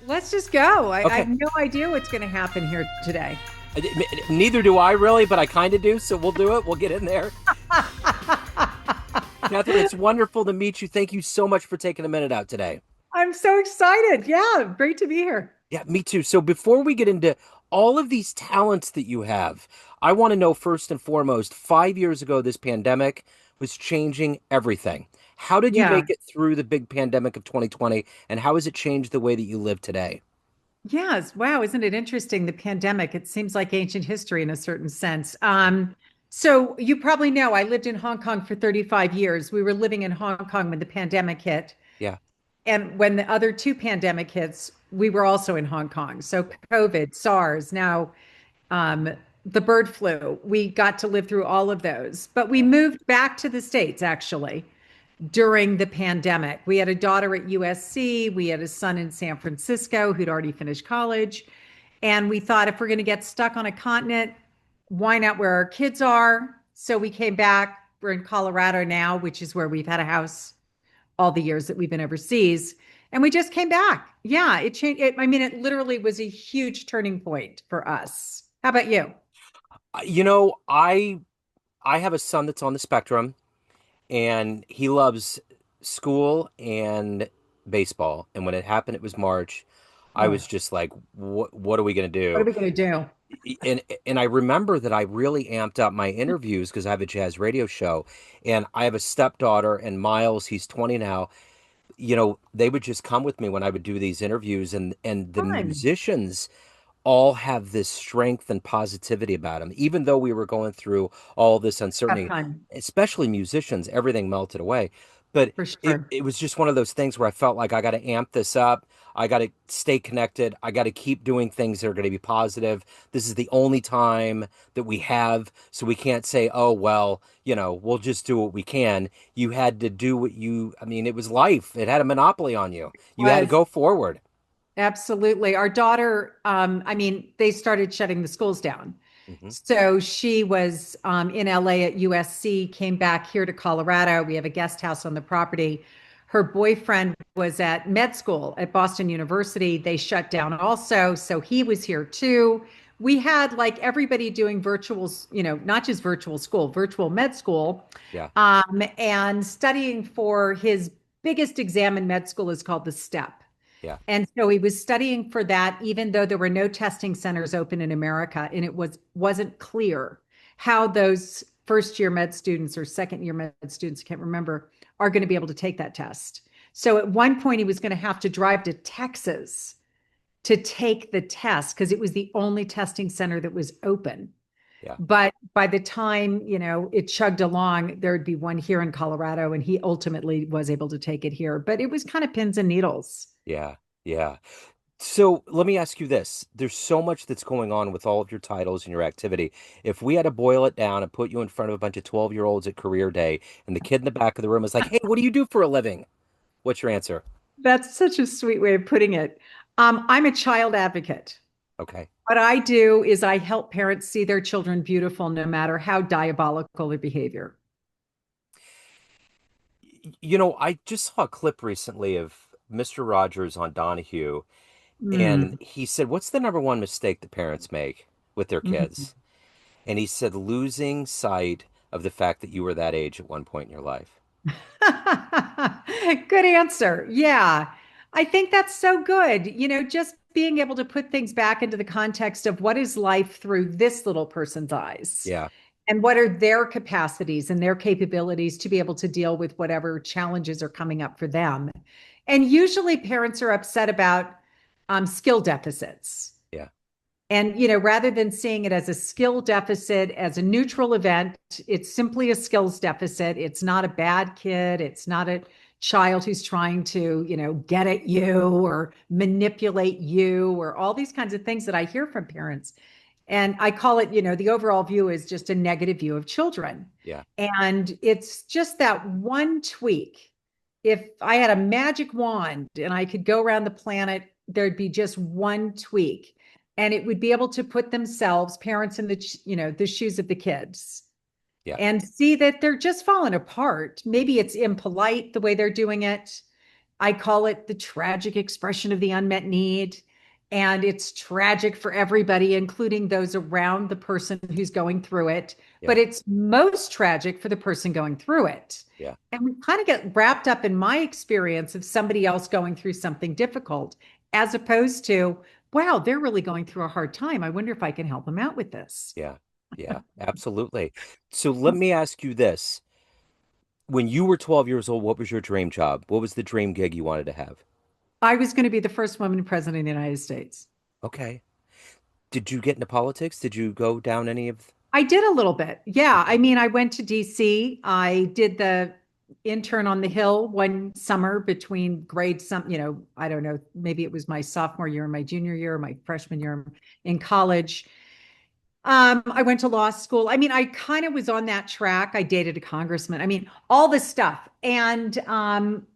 Let's just go. I have Okay. no idea what's going to happen here today. Neither do I really, but I kind of do. So we'll do it. We'll get in there. Catherine, it's wonderful to meet you. Thank you so much for taking a minute out today. I'm so excited. Yeah, great to be here. Yeah, me too. So before we get into all of these talents that you have, I want to know first and foremost, 5 years ago, this pandemic was changing everything. How did you Yeah. make it through the big pandemic of 2020, and how has it changed the way that you live today? Yes. Wow. Isn't it interesting? The pandemic, it seems like ancient history in a certain sense. So you probably know I lived in Hong Kong for 35 years. We were living in Hong Kong when the pandemic hit. Yeah. And when the other two pandemic hits, we were also in Hong Kong. So COVID, SARS, now um, the bird flu, we got to live through all of those. But we moved back to the States actually during the pandemic. We had a daughter at USC, we had a son in San Francisco who'd already finished college. And we thought if we're going to get stuck on a continent, why not where our kids are? So we came back. We're in Colorado now, which is where we've had a house all the years that we've been overseas. And we just came back. Yeah, it changed. I mean, it literally was a huge turning point for us. How about you? You know, I have a son that's on the spectrum, and he loves school and baseball. And when it happened, it was March. I Oh, was just like, what are we going to what are do? we going to do? And I remember that I really amped up my interviews because I have a jazz radio show, and I have a stepdaughter, and Miles, he's 20 now. They would just come with me when I would do these interviews, and the Fun. musicians all have this strength and positivity about them. Even though we were going through all this Have uncertainty, fun especially musicians, everything melted away. But for it, sure. it was just one of those things where I felt like I got to amp this up. I got to stay connected. I got to keep doing things that are going to be positive. This is the only time that we have, so we can't say, oh, well, we'll just do what we can. You had to do I mean, it was life. It had a monopoly on you. You had to Was go forward. absolutely. Our daughter, I mean, they started shutting the schools down. Hmm. So she was in LA at USC, came back here to Colorado. We have a guest house on the property. Her boyfriend was at med school at Boston University. They shut down also. So he was here too. We had like everybody doing virtual, not just virtual school, virtual med school, Yeah. and studying for his biggest exam in med school is called the STEP. Yeah. And so he was studying for that, even though there were no testing centers open in America, and it wasn't clear how those first year med students or second year med students, I can't remember, are going to be able to take that test. So at one point, he was going to have to drive to Texas to take the test because it was the only testing center that was open. Yeah. But by the time, it chugged along, there would be one here in Colorado, and he ultimately was able to take it here. But it was kind of pins and needles. Yeah. Yeah. So let me ask you this. There's so much that's going on with all of your titles and your activity. If we had to boil it down and put you in front of a bunch of 12-year-olds at career day, and the kid in the back of the room is like, hey, what do you do for a living? What's your answer? That's such a sweet way of putting it. I'm a child advocate. Okay. What I do is I help parents see their children beautiful no matter how diabolical their behavior. I just saw a clip recently of Mr. Rogers on Donahue, and Mm, he said, what's the number one mistake that parents make with their mm. kids? And he said, losing sight of the fact that you were that age at one point in your life. Good answer. Yeah. I think that's so good. Just being able to put things back into the context of what is life through this little person's eyes Yeah. and what are their capacities and their capabilities to be able to deal with whatever challenges are coming up for them. And usually parents are upset about skill deficits. Yeah. And, rather than seeing it as a skill deficit, as a neutral event, it's simply a skills deficit. It's not a bad kid. It's not a child who's trying to, get at you or manipulate you or all these kinds of things that I hear from parents. And I call it, the overall view is just a negative view of children. Yeah. And it's just that one tweak. If I had a magic wand and I could go around the planet, there'd be just one tweak and it would be able to put themselves, parents, in the shoes of the kids Yeah. and see that they're just falling apart. Maybe it's impolite the way they're doing it. I call it the tragic expression of the unmet need. And it's tragic for everybody, including those around the person who's going through it. Yeah. But it's most tragic for the person going through it. Yeah. And we kind of get wrapped up in my experience of somebody else going through something difficult, as opposed to, wow, they're really going through a hard time. I wonder if I can help them out with this. Yeah. Yeah. Absolutely. So let me ask you this. When you were 12 years old, what was your dream job? What was the dream gig you wanted to have? I was going to be the first woman president of the United States. Okay. Did you get into politics? Did you go down any of? I did a little bit. Yeah. Okay. I mean, I went to DC. I did the intern on the Hill one summer between grades, I don't know, maybe it was my sophomore year, my junior year, my freshman year in college. I went to law school. I mean, I kind of was on that track. I dated a congressman. I mean, all this stuff. And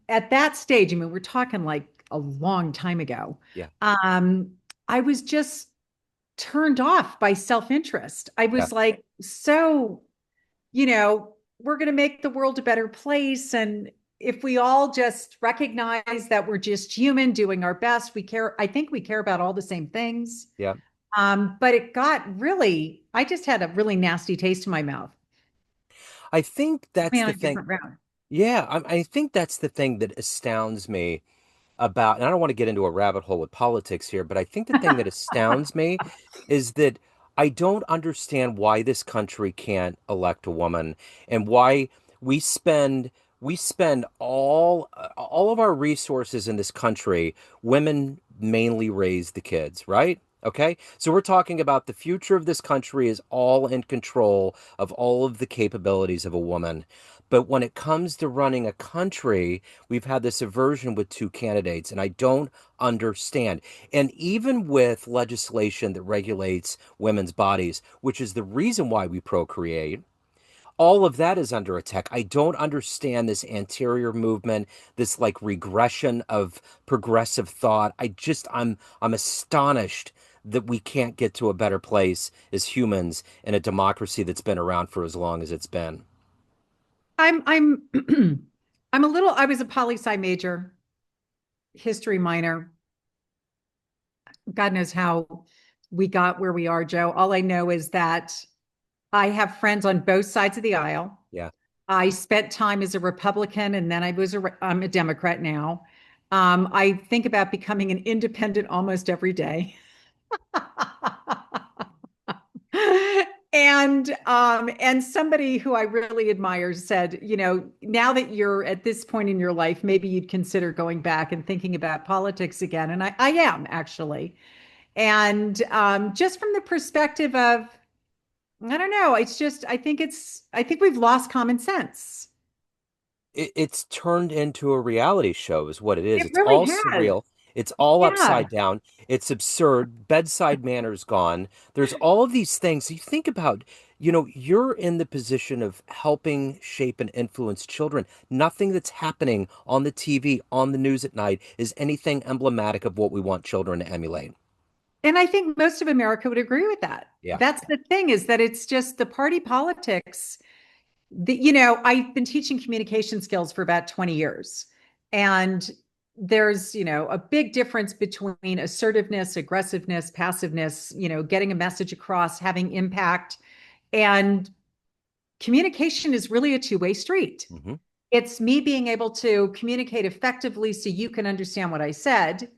at that stage, I mean, we're talking like a long time ago. Yeah. Um, I was just turned off by self-interest. I Yeah. was like, so, we're going to make the world a better place. And if we all just recognize that we're just human doing our best, we care. I think we care about all the same things. Yeah. But it got really, I just had a really nasty taste in my mouth. I think Took that's me on the a thing. different route. Yeah. I think that's the thing that astounds me about, and I don't want to get into a rabbit hole with politics here, but I think the thing that astounds me is that I don't understand why this country can't elect a woman and why we spend we spend all of our resources in this country. Women mainly raise the kids, right? Okay. So we're talking about the future of this country is all in control of all of the capabilities of a woman. But when it comes to running a country, we've had this aversion with two candidates, and I don't understand. And even with legislation that regulates women's bodies, which is the reason why we procreate, all of that is under attack. I don't understand this anterior movement, this like regression of progressive thought. I'm astonished that we can't get to a better place as humans in a democracy that's been around for as long as it's been. I'm I was a poli sci major, history minor. God knows how we got where we are, Joe. All I know is that I have friends on both sides of the aisle. Yeah. I spent time as a Republican and then I'm a Democrat now. I think about becoming an independent almost every day. And somebody who I really admire said, now that you're at this point in your life, maybe you'd consider going back and thinking about politics again. And I am actually. And just from the perspective of, I don't know, I think we've lost common sense. It's turned into a reality show is what it is. It It's really all has. surreal. It's all Yeah. upside down. It's absurd. Bedside manner's gone. There's all of these things. You think about, you're in the position of helping shape and influence children. Nothing that's happening on the TV, on the news at night is anything emblematic of what we want children to emulate. And I think most of America would agree with that. Yeah. That's the thing is that it's just the party politics. I've been teaching communication skills for about 20 years. And there's, a big difference between assertiveness, aggressiveness, passiveness, getting a message across, having impact. And communication is really a two-way street. Hmm. It's me being able to communicate effectively so you can understand what I said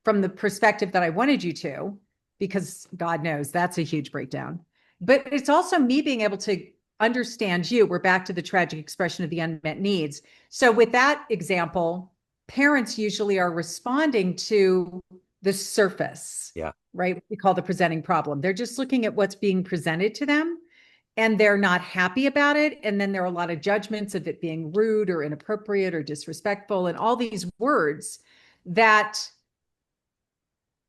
from the perspective that I wanted you to, because God knows that's a huge breakdown. But it's also me being able to understand you. We're back to the tragic expression of the unmet needs. So, with that example, parents usually are responding to the surface, Yeah. right? What we call the presenting problem. They're just looking at what's being presented to them and they're not happy about it. And then there are a lot of judgments of it being rude or inappropriate or disrespectful and all these words that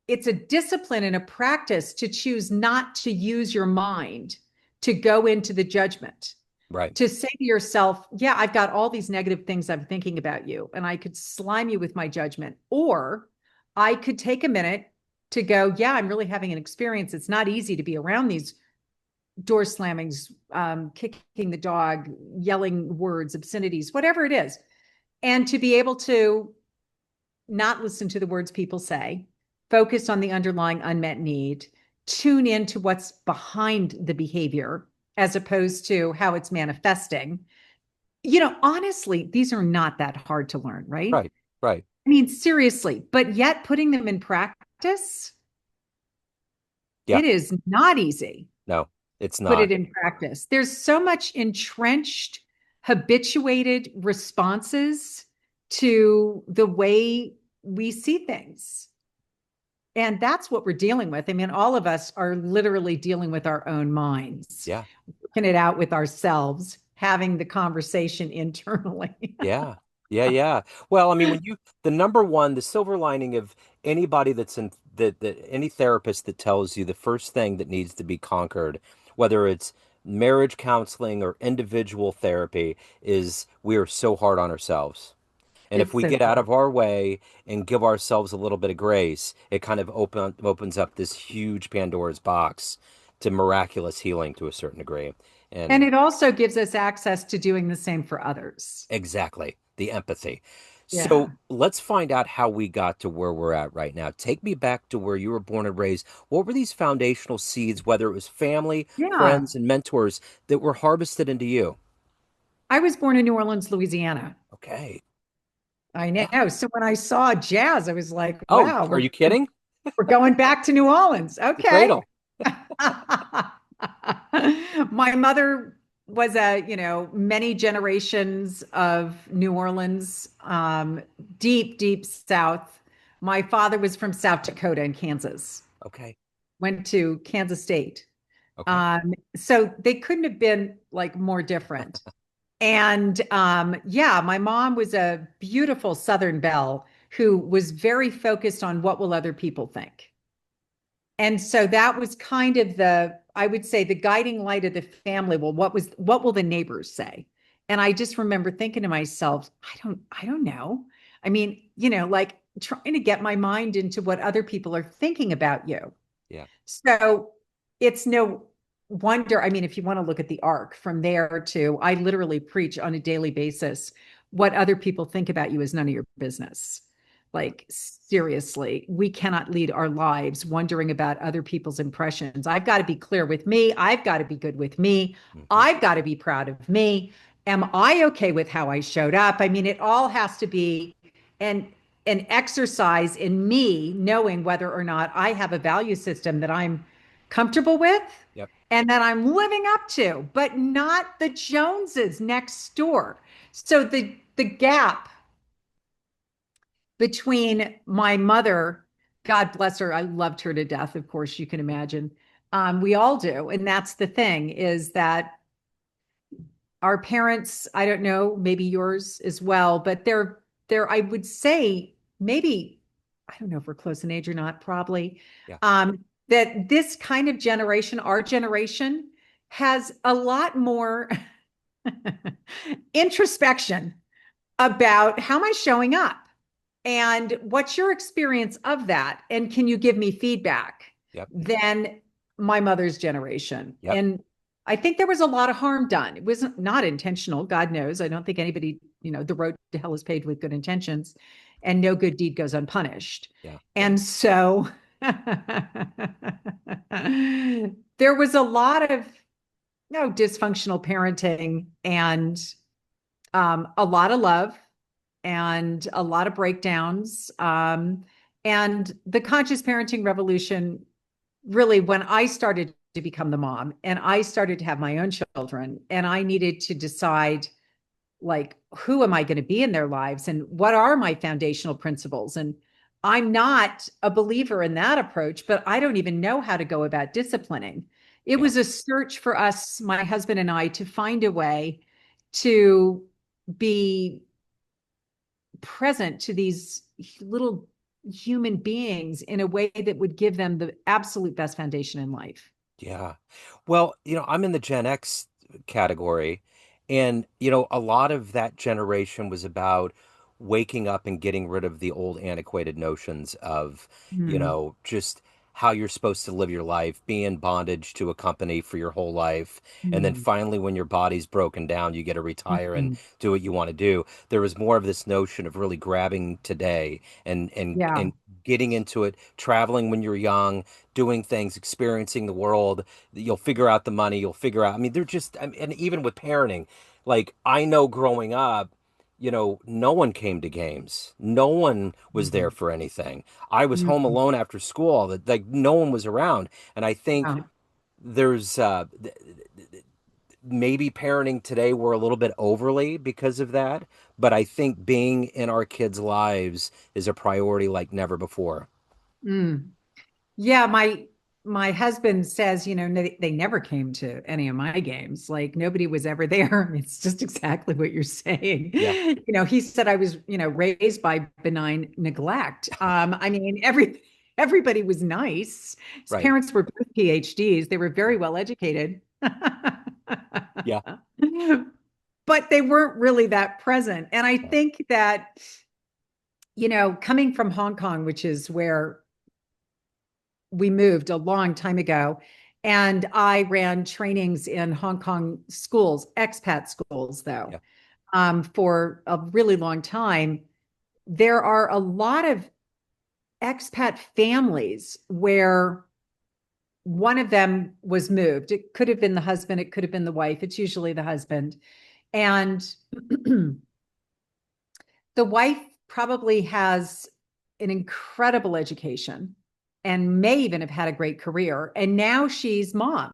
it's a discipline and a practice to choose not to use your mind to go into the judgment, Right. to say to yourself, yeah, I've got all these negative things I'm thinking about you, and I could slime you with my judgment. Or I could take a minute to go, yeah, I'm really having an experience. It's not easy to be around these door slammings, kicking the dog, yelling words, obscenities, whatever it is. And to be able to not listen to the words people say, focus on the underlying unmet need, tune into what's behind the behavior as opposed to how it's manifesting. Honestly, these are not that hard to learn, right? Right, right. I mean, seriously, but yet putting them in practice, Yeah, it is not easy. no, it's Put not. it in practice. There's so much entrenched, habituated responses to the way we see things. And that's what we're dealing with. I mean, all of us are literally dealing with our own minds, Yeah. working it out with ourselves, having the conversation internally. Yeah. Yeah, yeah. Well, I mean, the number one, the silver lining of anybody that's in that any therapist that tells you the first thing that needs to be conquered, whether it's marriage counseling or individual therapy, is we are so hard on ourselves. And if It's we so get out true. of our way and give ourselves a little bit of grace, it kind of opens up this huge Pandora's box to miraculous healing to a certain degree. And And it also gives us access to doing the same for others. exactly, the empathy. So Yeah. let's find out how we got to where we're at right now. Take me back to where you were born and raised. What were these foundational seeds, whether it was family, Yeah. friends, and mentors, that were harvested into you? I was born in New Orleans, Louisiana. Okay. I Yeah. know. So when I saw jazz, I was like, Oh, wow, are you kidding? we're going back to New Orleans. The Okay. cradle. My mother was many generations of New Orleans, deep, deep South. My father was from South Dakota and Kansas, Okay. went to Kansas State. Okay. So they couldn't have been like more different. And yeah, my mom was a beautiful Southern belle who was very focused on what will other people think. And so that was kind of I would say the guiding light of the family. Well, what will the neighbors say? And I just remember thinking to myself, I don't know. I mean, like trying to get my mind into what other people are thinking about you. Yeah. So it's no wonder. I mean, if you want to look at the arc from there to, I literally preach on a daily basis, what other people think about you is none of your business. Like, seriously, we cannot lead our lives wondering about other people's impressions. I've got to be clear with me. I've got to be good with me. Hmm. I've got to be proud of me. Am I okay with how I showed up? I mean, it all has to be an an exercise in me knowing whether or not I have a value system that I'm comfortable with Yep. and that I'm living up to, but not the Joneses next door. So the gap between my mother, God bless her, I loved her to death, of course, you can imagine. We all do. And that's the thing is that our parents, I don't know, maybe yours as well, but I would say maybe, I don't know if we're close in age or not, probably, Yeah. that this kind of generation, our generation, has a lot more introspection about how am I showing up and what's your experience of that? And can you give me feedback Yep. than my mother's generation? Yep. And I think there was a lot of harm done. It was not intentional. God knows. I don't think anybody, the road to hell is paved with good intentions and no good deed goes unpunished. Yeah. And so there was a lot of dysfunctional parenting and a lot of love and a lot of breakdowns. And the conscious parenting revolution, really, when I started to become the mom and I started to have my own children, and I needed to decide, like, who am I going to be in their lives and what are my foundational principles? And I'm not a believer in that approach, but I don't even know how to go about disciplining. It Yeah. was a search for us, my husband and I, to find a way to be present to these little human beings in a way that would give them the absolute best foundation in life. Yeah. Well, I'm in the Gen X category, and, a lot of that generation was about waking up and getting rid of the old antiquated notions of, Hmm. just how you're supposed to live your life, be in bondage to a company for your whole life, and then Mm, finally, when your body's broken down, you get to retire and mhm. do what you want to do. There was more of this notion of really grabbing today Yeah. and getting into it, traveling when you're young, doing things, experiencing the world. You'll figure out the money. You'll figure out. I mean, they're just. I mean, and even with parenting, like I know growing up, no one came to games. No one was there Mhm. for anything. I was home Mhm. alone after school. That like no one was around, and I think Yeah. there's maybe parenting today we're a little bit overly because of that, but I think being in our kids' lives is a priority like never before. Mm. Yeah, my husband says, they never came to any of my games. Like nobody was ever there. It's just exactly what you're saying. Yeah, He said I was, raised by benign neglect. I mean, everybody was nice. His right. parents were both PhDs. They were very well educated. Yeah, But they weren't really that present. And I yeah, think that, coming from Hong Kong, which is where we moved a long time ago. And I ran trainings in Hong Kong schools, expat schools, though, yeah, for a really long time. There are a lot of expat families where one of them was moved. It could have been the husband, it could have been the wife. It's usually the husband. And the wife probably has an incredible education and may even have had a great career. And now she's mom.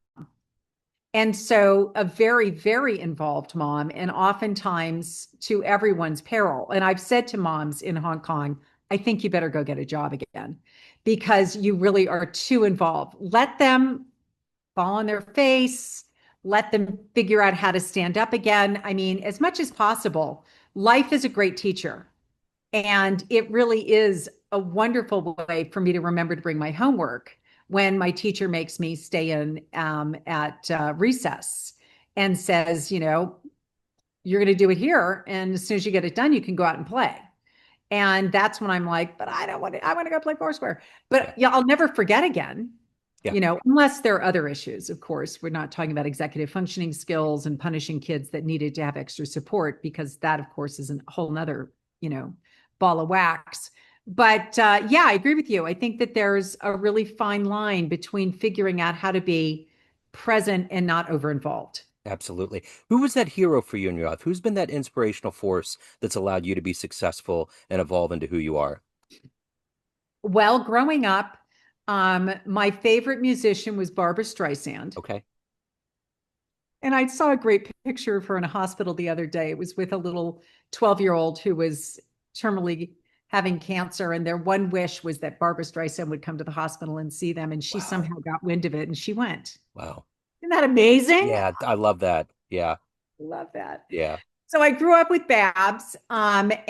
And so a very, very involved mom, and oftentimes to everyone's peril. And I've said to moms in Hong Kong, I think you better go get a job again because you really are too involved. Let them fall on their face, let them figure out how to stand up again. I mean, as much as possible, life is a great teacher. And it really is a wonderful way for me to remember to bring my homework when my teacher makes me stay in at recess and says, you're going to do it here. And as soon as you get it done, you can go out and play. And that's when I'm like, but I don't want to, I want to go play Foursquare. But yeah, yeah, I'll never forget again, yeah, unless there are other issues, of course. We're not talking about executive functioning skills and punishing kids that needed to have extra support, because that, of course, is a whole nother, you know, ball of wax. But yeah, I agree with you. I think that there's a really fine line between figuring out how to be present and not over involved. absolutely. Who was that hero for you in your life? Who's been that inspirational force that's allowed you to be successful and evolve into who you are? Well, growing up, my favorite musician was Barbara Streisand. Okay. And I saw a great picture of her in a hospital the other day. It was with a little 12-year-old who was terminally having cancer. And their one wish was that Barbara Streisand would come to the hospital and see them. And she Wow. somehow got wind of it and she went. Wow. Isn't that amazing? Yeah, I love that. Yeah, Love that. yeah, So I grew up with Babs, and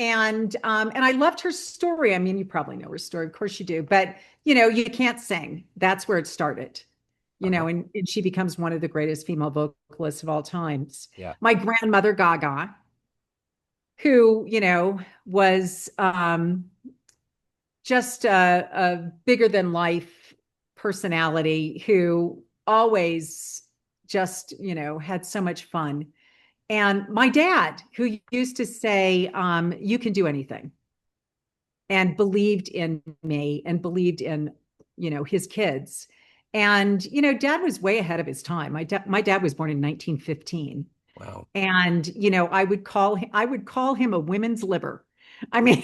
I loved her story. I mean, you probably know her story, of course you do, but you can't sing. That's where it started. uh-huh, And she becomes one of the greatest female vocalists of all times. yeah, My grandmother Gaga, who was just a bigger than life personality who always just had so much fun. And my dad, who used to say, you can do anything, and believed in me and believed in, his kids. And, dad was way ahead of his time. My dad was born in 1915. wow, And, I would call him a women's liver. I mean,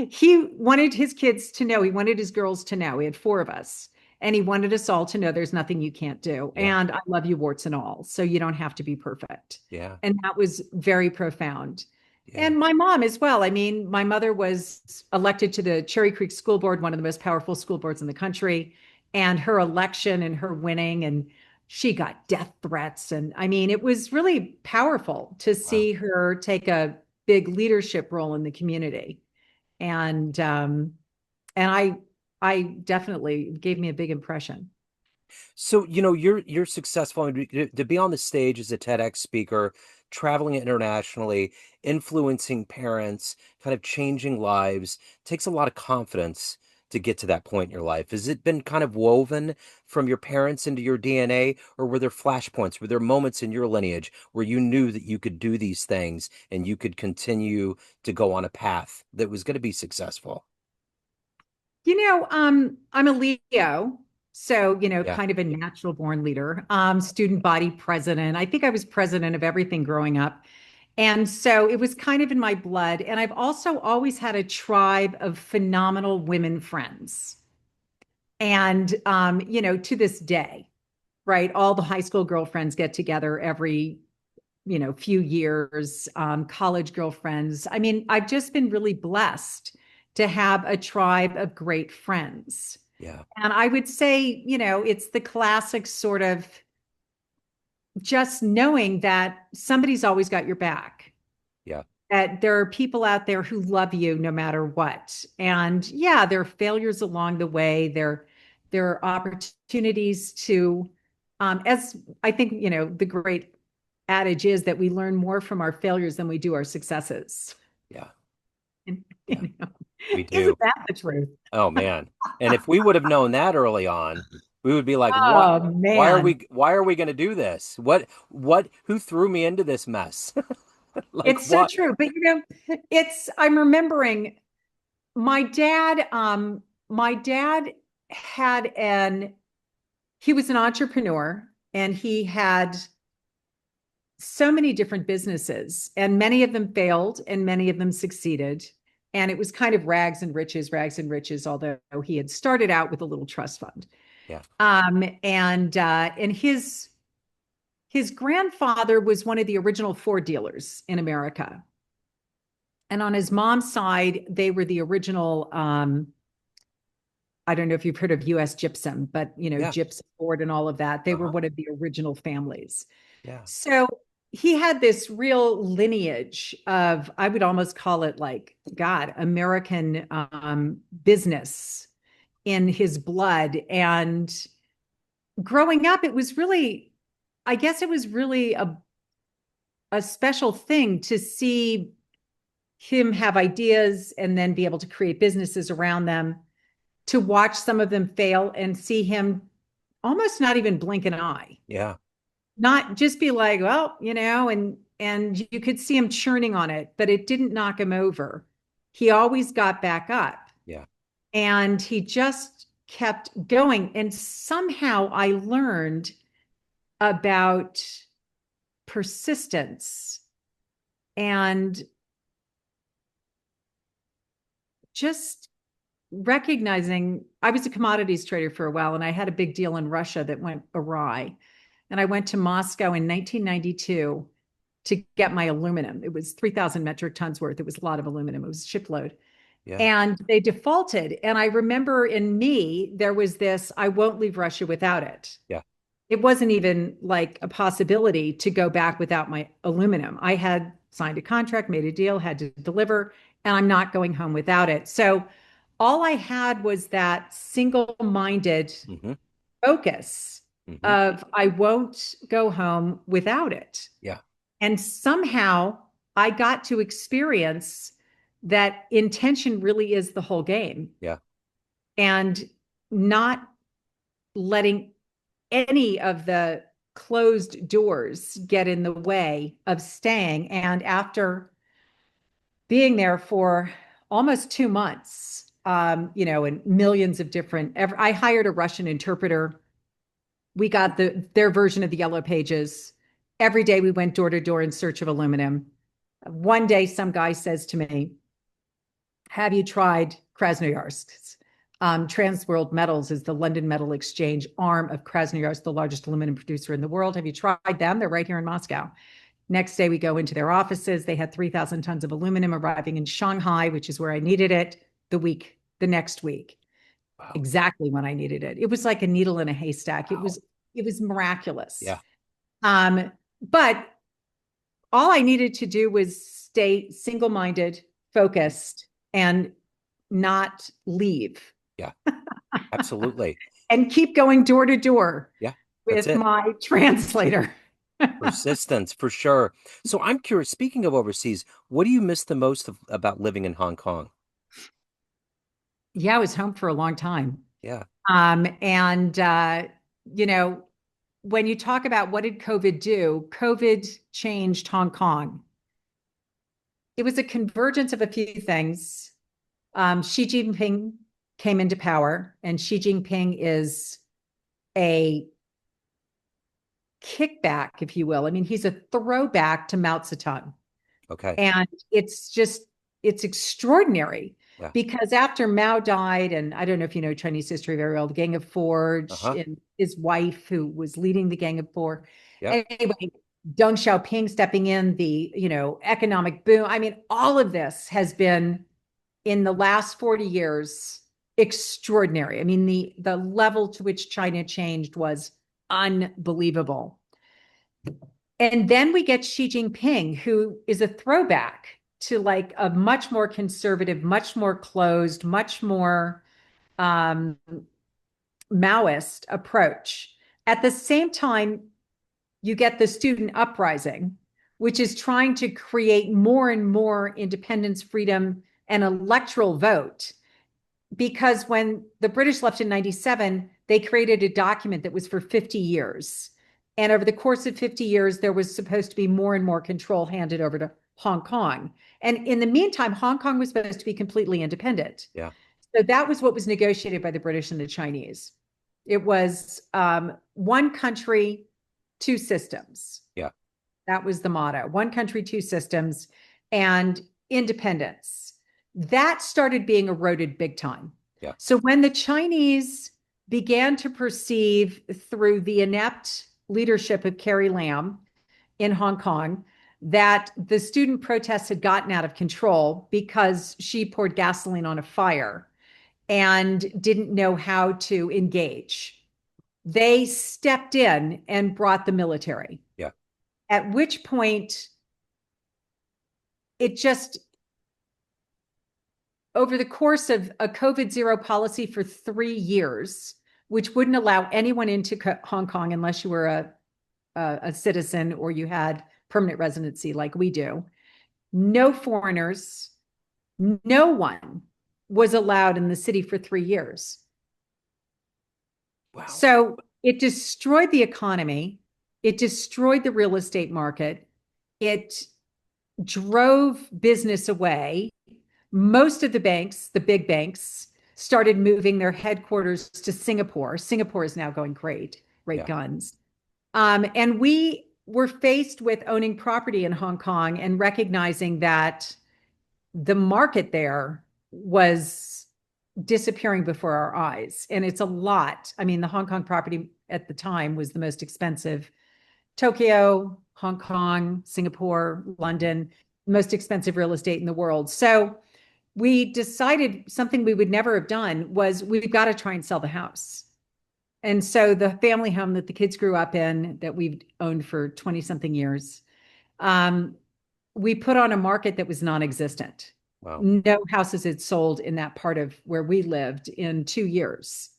he wanted his kids to know, he wanted his girls to know. He had four of us. And he wanted us all to know there's nothing you can't do. yeah, And I love you, warts and all. So you don't have to be perfect. yeah, And that was very profound. yeah, And my mom as well. I mean, my mother was elected to the Cherry Creek School Board, one of the most powerful school boards in the country. And her election and her winning, and she got death threats. And I mean, it was really powerful to wow. see her take a big leadership role in the community. And I definitely gave me a big impression. So, you're successful. I mean, to be on the stage as a TEDx speaker, traveling internationally, influencing parents, kind of changing lives, takes a lot of confidence to get to that point in your life? Has it been kind of woven from your parents into your DNA, or were there flashpoints? Were there moments in your lineage where you knew that you could do these things and you could continue to go on a path that was going to be successful? I'm a Leo, so, Yeah, kind of a natural born leader, student body president. I think I was president of everything growing up. And so it was kind of in my blood. And I've also always had a tribe of phenomenal women friends. And, to this day, right? All the high school girlfriends get together every, few years, college girlfriends. I mean, I've just been really blessed to have a tribe of great friends. yeah, And I would say, it's the classic sort of just knowing that somebody's always got your back, yeah, that there are people out there who love you no matter what. And yeah, there are failures along the way. There are opportunities to, as I think, the great adage is that we learn more from our failures than we do our successes. yeah, And, yeah. We isn't do. that the truth? Oh man. And if we would have known that early on, we would be like, what? Oh man, Why are we going to do this? Who threw me into this mess? Like it's so what? true. But I'm remembering my dad had he was an entrepreneur and he had so many different businesses and many of them failed and many of them succeeded. And it was kind of rags and riches, although he had started out with a little trust fund. Yeah, And his grandfather was one of the original Ford dealers in America. And on his mom's side, they were the original I don't know if you've heard of US Gypsum, but yeah, Gypsum Ford and all of that. They were uh-huh, one of the original families. yeah, So he had this real lineage of, I would almost call it like, God, American business in his blood. And growing up, it was really, I guess it was really a special thing to see him have ideas and then be able to create businesses around them, to watch some of them fail and see him almost not even blink an eye, yeah, not just be like, well, and you could see him churning on it, but it didn't knock him over. He always got back up yeah, and he just kept going. And somehow I learned about persistence and just recognizing I was a commodities trader for a while and I had a big deal in Russia that went awry. And I went to Moscow in 1992 to get my aluminum. It was 3,000 metric tons worth. It was a lot of aluminum. It was a shipload. yeah, And they defaulted. And I remember in me, there was this I won't leave Russia without it. yeah, It wasn't even like a possibility to go back without my aluminum. I had signed a contract, made a deal, had to deliver, and I'm not going home without it. So all I had was that single minded mm-hmm, focus mm-hmm, of I won't go home without it. yeah, And somehow I got to experience that intention really is the whole game yeah, and not letting any of the closed doors get in the way of staying. And after being there for almost 2 months, and millions of different, I hired a Russian interpreter. We got their version of the Yellow Pages. Every day we went door to door in search of aluminum. One day, some guy says to me, have you tried Krasnoyarsk? Transworld Metals is the London Metal Exchange arm of Krasnoyarsk, the largest aluminum producer in the world. Have you tried them? They're right here in Moscow. Next day, we go into their offices. They had 3,000 tons of aluminum arriving in Shanghai, which is where I needed it the next week, wow, exactly when I needed it. It was like a needle in a haystack. wow, It was miraculous. yeah, But all I needed to do was stay single-minded, focused, and not leave yeah, absolutely, and keep going door to door yeah, that's with it. my translator. Persistence for sure. So I'm curious, speaking of overseas, what do you miss the most about living in Hong Kong? Yeah, I was home for a long time. Yeah. And you know, when you talk about what did COVID do, COVID changed Hong Kong. It was a convergence of a few things. Xi Jinping came into power, and Xi Jinping is a kickback, if you will. I mean, he's a throwback to Mao Zedong. Okay. And it's extraordinary Yeah. because after Mao died, and I don't know if you know Chinese history very well, the Gang of Four, Uh-huh. and his wife, who was leading the Gang of Four. Yep. Anyway, Deng Xiaoping stepping in, the economic boom. I mean, all of this has been in the last 40 years extraordinary. I mean, the level to which China changed was unbelievable. And then we get Xi Jinping, who is a throwback to like a much more conservative, much more closed, much more um, Maoist approach. At the same time, you get the student uprising, which is trying to create more and more independence, freedom, and electoral vote. Because when the British left in 97, they created a document that was for 50 years. And over the course of 50 years, there was supposed to be more and more control handed over to Hong Kong. And in the meantime, Hong Kong was supposed to be completely independent. Yeah. So that was what was negotiated by the British and the Chinese. It was one country, two systems. Yeah. That was the motto: one country, two systems, and independence. That started being eroded big time. Yeah. So when the Chinese began to perceive through the inept leadership of Carrie Lam in Hong Kong that the student protests had gotten out of control because she poured gasoline on a fire and didn't know how to engage, they stepped in and brought the military. Yeah. At which point, it just, over the course of a COVID zero policy for 3 years, which wouldn't allow anyone into Hong Kong unless you were a citizen or you had permanent residency like we do, no foreigners, no one was allowed in the city for 3 years. Wow. So it destroyed the economy. It destroyed the real estate market. It drove business away. Most of the banks, the big banks, started moving their headquarters to Singapore. Singapore is now going great, great Yeah. guns. And we were faced with owning property in Hong Kong and recognizing that the market there was disappearing before our eyes. And it's a lot. I mean, the Hong Kong property at the time was the most expensive. Tokyo, Hong Kong, Singapore, London, most expensive real estate in the world. So we decided something we would never have done was we've got to try and sell the house. And so the family home that the kids grew up in, that we've owned for 20 something years, um, we put on a market that was non-existent. Wow. No houses had sold in that part of where we lived in 2 years.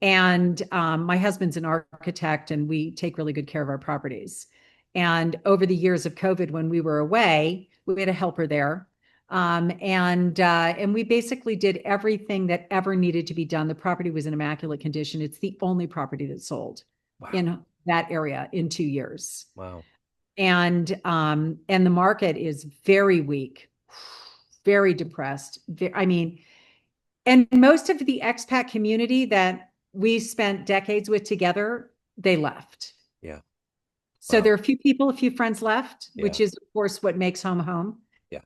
And my husband's an architect, and we take really good care of our properties. And over the years of COVID, when we were away, we had a helper there. And we basically did everything that ever needed to be done. The property was in immaculate condition. It's the only property that sold Wow. in that area in 2 years. Wow. And the market is very weak, very depressed. I mean, and most of the expat community that we spent decades with together, they left. Yeah. So Wow. there are a few people, a few friends left, Yeah. which is, of course, what makes home home. Yeah.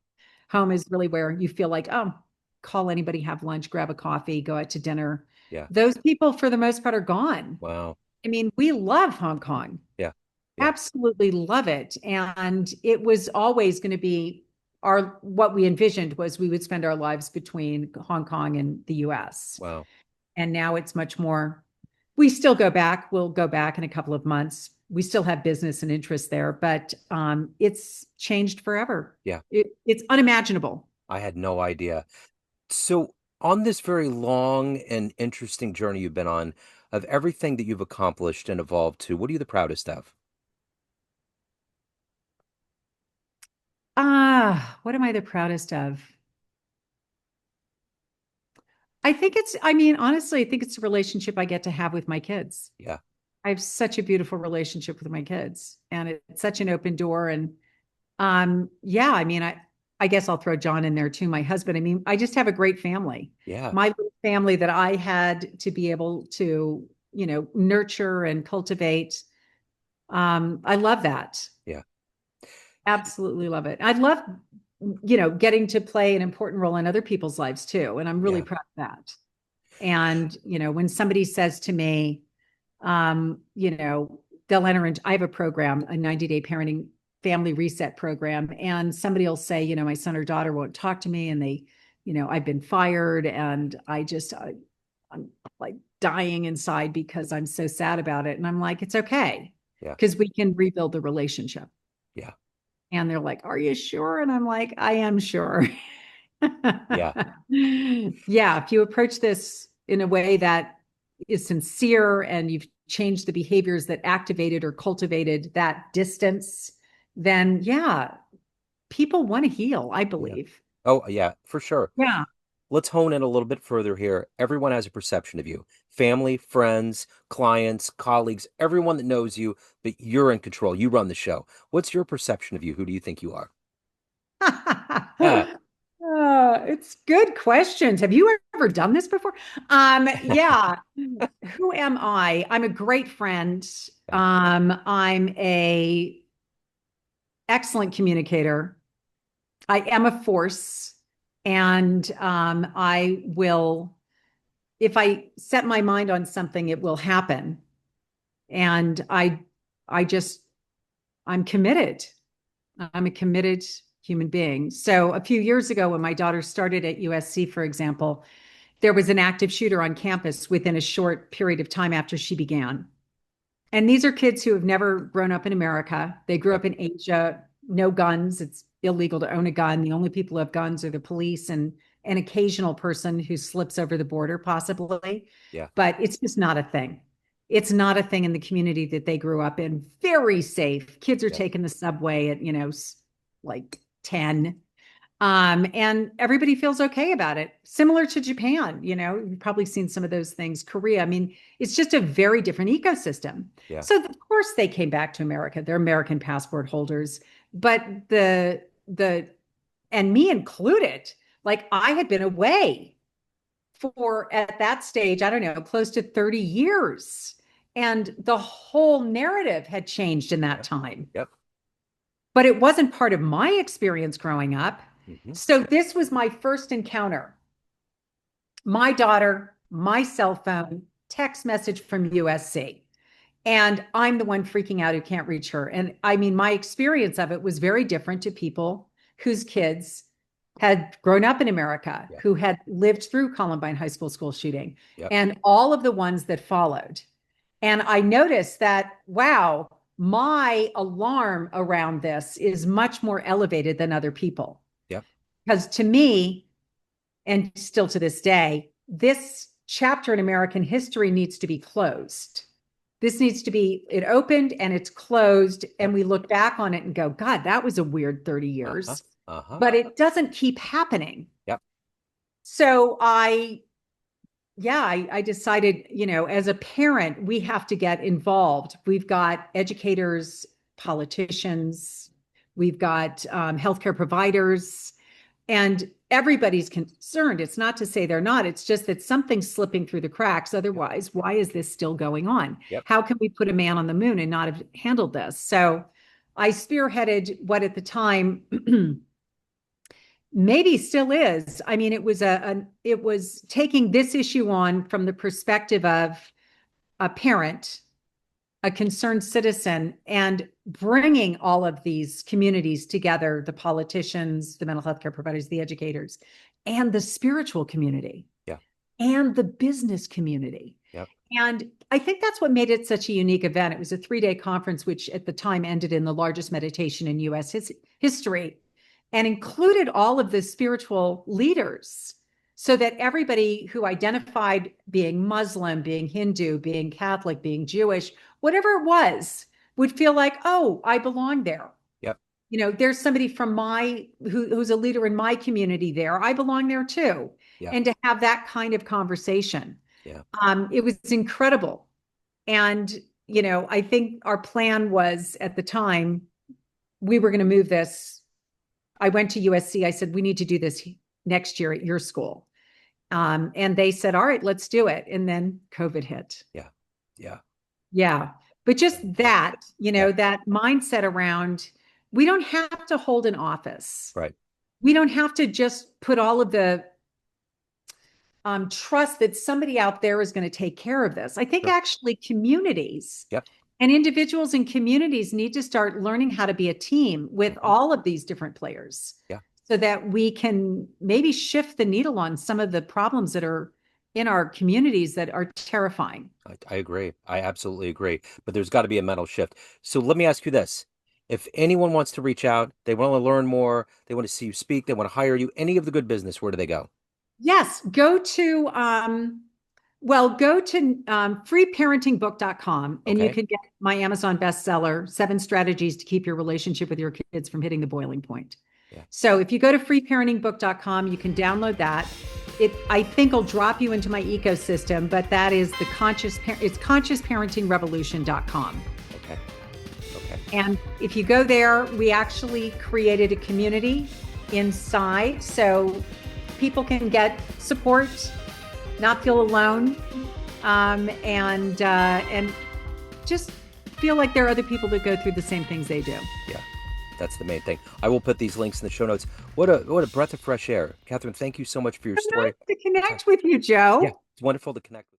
Home is really where you feel like, oh, call anybody, have lunch, grab a coffee, go out to dinner. Yeah. Those people, for the most part, are gone. Wow. I mean, we love Hong Kong, Yeah. Yeah. absolutely love it. And it was always going to be our, what we envisioned was we would spend our lives between Hong Kong and the US. Wow. And now it's much more, we still go back. We'll go back in a couple of months. We still have business and interest there, but it's changed forever. Yeah. It's unimaginable. I had no idea. So, on this very long and interesting journey you've been on, of everything that you've accomplished and evolved to, what are you the proudest of? What am I the proudest of? I think it's, I mean, honestly, I think it's a relationship I get to have with my kids. Yeah. I have such a beautiful relationship with my kids, and it's such an open door. And yeah, I mean, I guess I'll throw John in there too, my husband. I mean, I just have a great family. Yeah. My little family that I had to be able to, nurture and cultivate. I love that. Yeah. Absolutely love it. I'd love, getting to play an important role in other people's lives too. And I'm really Yeah. proud of that. And, when somebody says to me, um, you know, they'll enter into, I have a program, a 90-day parenting family reset program. And somebody will say, my son or daughter won't talk to me and I've been fired and I'm like dying inside because I'm so sad about it. And I'm like, it's okay Yeah. because we can rebuild the relationship. Yeah. And they're like, are you sure? And I'm like, I am sure. Yeah. Yeah, if you approach this in a way that is sincere and you've changed the behaviors that activated or cultivated that distance, then yeah, people want to heal, I Yeah. believe. Oh, yeah, for sure. Yeah. Let's hone in a little bit further here. Everyone has a perception of you. Family, friends, clients, colleagues, everyone that knows you, but you're in control. You run the show. What's your perception of you? Who do you think you are? Ah, It's good questions. Have you ever done this before? Yeah. Who am I? I'm a great friend. yeah. I'm a excellent communicator. I am a force, and I will, if I set my mind on something, it will happen. And I just, I'm committed. I'm a committed human being. So a few years ago, when my daughter started at USC, for example, there was an active shooter on campus within a short period of time after she began. And these are kids who have never grown up in America. They grew Yep. up in Asia, no guns. It's illegal to own a gun. The only people who have guns are the police and an occasional person who slips over the border, possibly. Yeah. But it's just not a thing. It's not a thing in the community that they grew up in. Very safe. Kids are Yep. taking the subway at, like 10. And everybody feels okay about it. Similar to Japan, you've probably seen some of those things. Korea, I mean, it's just a very different ecosystem. Yeah. So of course they came back to America. They're American passport holders, but the and me included, like I had been away for at that stage, I don't know, close to 30 years. And the whole narrative had changed in that Yep. time, Yep. but it wasn't part of my experience growing up. Hmm. So this was my first encounter. My daughter, my cell phone, text message from USC. And I'm the one freaking out who can't reach her. And I mean, my experience of it was very different to people whose kids had grown up in America, Yeah. who had lived through Columbine High School shooting, Yep. and all of the ones that followed. And I noticed that, wow, my alarm around this is much more elevated than other people. Yep. Because to me, and still to this day, this chapter in American history needs to be closed. This needs to be, it opened and it's closed. Yep. And we look back on it and go, God, that was a weird 30 Uh-huh. years, Uh-huh. but it doesn't keep happening. Yep. So yeah, I decided, as a parent, we have to get involved. We've got educators, politicians, we've got healthcare providers, and everybody's concerned. It's not to say they're not, it's just that something's slipping through the cracks. Yep. Otherwise, why is this still going on? Yep. How can we put a man on the moon and not have handled this? So I spearheaded what at the time maybe still is. I mean, it was taking this issue on from the perspective of a parent, a concerned citizen, and bringing all of these communities together, the politicians, the mental health care providers, the educators, and the spiritual community, Yeah. and the business community. Yep. And I think that's what made it such a unique event. It was a 3-day conference, which at the time ended in the largest meditation in US history, and included all of the spiritual leaders so that everybody who identified being Muslim, being Hindu, being Catholic, being Jewish, whatever it was, would feel like, oh, I belong there. Yep. There's somebody from who's a leader in my community there. I belong there too. Yeah. and to have that kind of conversation. Yeah. It was incredible. And, I think our plan was at the time, we were going to move this. I went to USC. I said, we need to do this next year at your school. And they said, all right, let's do it. And then COVID hit. Yeah. Yeah. Yeah. But just that, Yeah. that mindset around, we don't have to hold an office. Right. We don't have to just put all of the trust that somebody out there is going to take care of this. I think Sure. actually communities Yep. and individuals in communities need to start learning how to be a team with Mhm. all of these different players Yeah. so that we can maybe shift the needle on some of the problems that are in our communities that are terrifying. I agree. I absolutely agree. But there's got to be a mental shift. So let me ask you this. If anyone wants to reach out, they want to learn more, they want to see you speak, they want to hire you, any of the good business, where do they go? Yes, go to freeparentingbook.com and you Okay. can get my Amazon bestseller, 7 Strategies to Keep Your Relationship with Your Kids from Hitting the Boiling Point. Yeah. So if you go to freeparentingbook.com, you can download that. It, I think, will drop you into my ecosystem, but that is it's consciousparentingrevolution.com. Okay. Okay. And if you go there, we actually created a community inside so people can get support, not feel alone, and just feel like there are other people that go through the same things they do. Yeah. That's the main thing. I will put these links in the show notes. What a breath of fresh air. Catherine, thank you so much for your So nice story. to Okay. connect with you, Yeah, Joe. it's wonderful to connect with you.